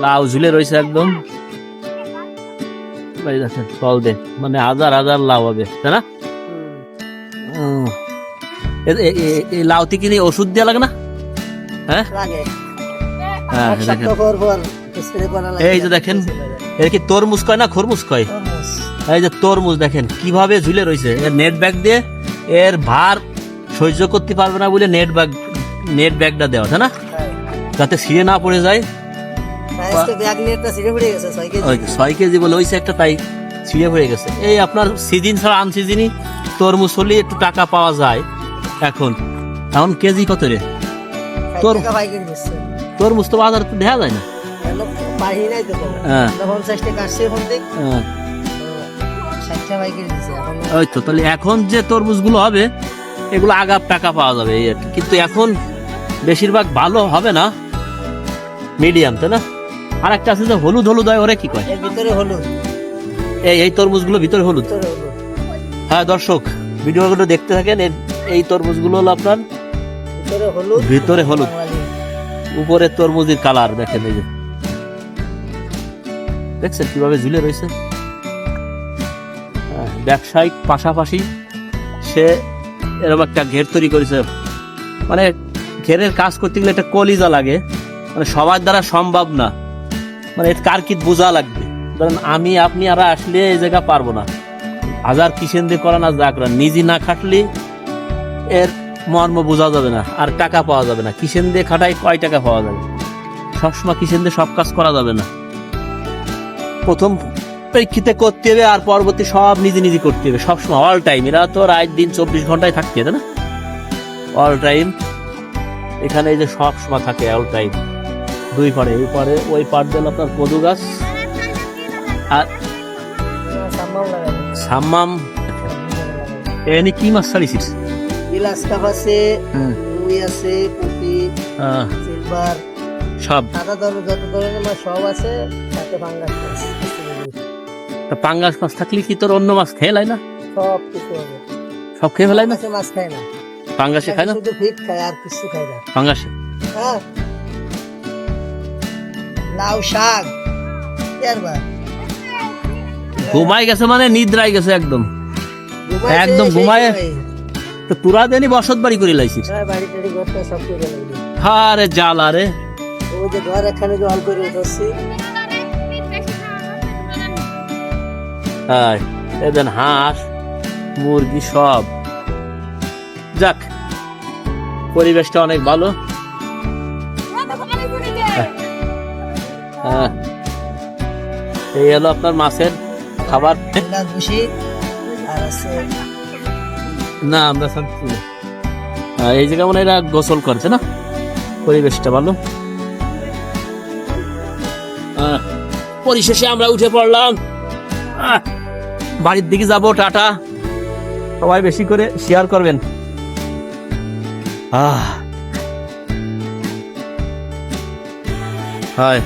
লাউ ঝুলে রয়েছে একদম ফল দে, মানে হাজার হাজার লাউ হবে, তাই না? লাউতে কি ওষুধ দেওয়া লাগে না? হ্যাঁ, এই যে দেখেন, এর কি তরমুজ কয় না খরমুজ কয়? এই যে তরমুজ দেখেন কিভাবে ঝুলে রয়েছে। এর নেট ব্যাগ দিয়ে এর ভার সহ্য করতে পারবে না বলে নেট ব্যাগটা দেওয়া, তাই না, যাতে ছিঁড়ে না পড়ে যায়। 6 কেজি বলে ওইসে একটা, তাই ছিঁড়ে পড়ে গেছে। এই আপনার সিজন ছাড়া আনসিজনই তরমুজ হলে একটু টাকা পাওয়া যায়। এখন কেজি কত রে তরমুজ? তো বাজার তো দেখা যায় না। ওই তো, তাহলে এখন যে তরমুজ গুলো হবে এগুলো আগাপ টাকা পাওয়া যাবে, কিন্তু এখন বেশিরভাগ ভালো হবে না, মিডিয়াম, তাই না? আর একটা আছে যে হলুদ হলুদ হয়, ওরে কি কয়? এই তরমুজ গুলো ভিতরে হলুদ। হ্যাঁ দর্শক, ভিডিওগুলো দেখতে থাকেন। এই তরমুজ গুলো হলো আপনার ভিতরে হলুদ, উপরে তরমুজের কালার দেখেন। এই যে দেখছেন কিভাবে ঝুলে রয়েছে। ব্যবসায়িক পাশাপাশি সে এরকম একটা ঘের তৈরি করেছে। মানে ঘেরের কাজ করতে গেলে একটা কলিজা লাগে, মানে সবার দ্বারা সম্ভব না। মানে কার কি বোঝা লাগবে, ধরেন আমি আপনি আর আসলে এই জায়গা পারবো না। হাজার কিসেন দিয়ে করা না যা করা, নিজে না খাটলে এর মর্ম বোঝা যাবে না, আর টাকা পাওয়া যাবে না। কিসেন দিয়ে খাটাই কয় টাকা পাওয়া যাবে? সবসময় কিসেন দিয়ে সব কাজ করা যাবে না। প্রথম প্রেক্ষিতে করতে হবে, আর পরবর্তী সব নিজে নিজে করতে হবে, সবসময় অল টাইম। এরা তো রাত দিন 24 ঘন্টায় থাকতে হবে, না? অল টাইম এখানে এই যে সব সময় থাকে অল টাইম। দুই পারে, এই পারে ওই পার দিল আপনার কদু গাছ আর সাম্মাম। এনে কি মাছ ছাড়িছিস? গ্লাস কাপ আছে, রুই আছে, পুঁটি, সিলভার, সব যত ধরনের মাছ সব আছে, সাথে পাঙ্গাস মাছ। পাঙ্গাস মাছ থাকলে কি তোর অন্য মাছ খেয়ে লাই না? সব কিছু হবে, সব খেয়ে ফেলাই না? মাছ খায় না, পাঙ্গাসে খায় না, শুধু ফিট খায়, আর কিছু খায় না। পাঙ্গাসে হ্যাঁ, লাউ শাক ঘুমাই গেছে, মানে নিদ্রাই গেছে একদম একদম ঘুমায়। তো তোরা দেনি বসত বাড়ি করে লাইছিস? আরে জ্বালা রে, ওই যে ঘর এখানে জল করে উঠছি। এদিন হাঁস মুরগি সব। যাক, পরিবেশটা অনেক ভালো। এই হলো আপনার মাছের খাবার। না আমরা এই জায়গা মানে এরা গোসল করছে না, পরিবেশটা ভালো। পরিশেষে আমরা উঠে পড়লাম, বাড়ির দিকে যাবো। টাটা, সবাই বেশি করে শেয়ার করবেন। হয়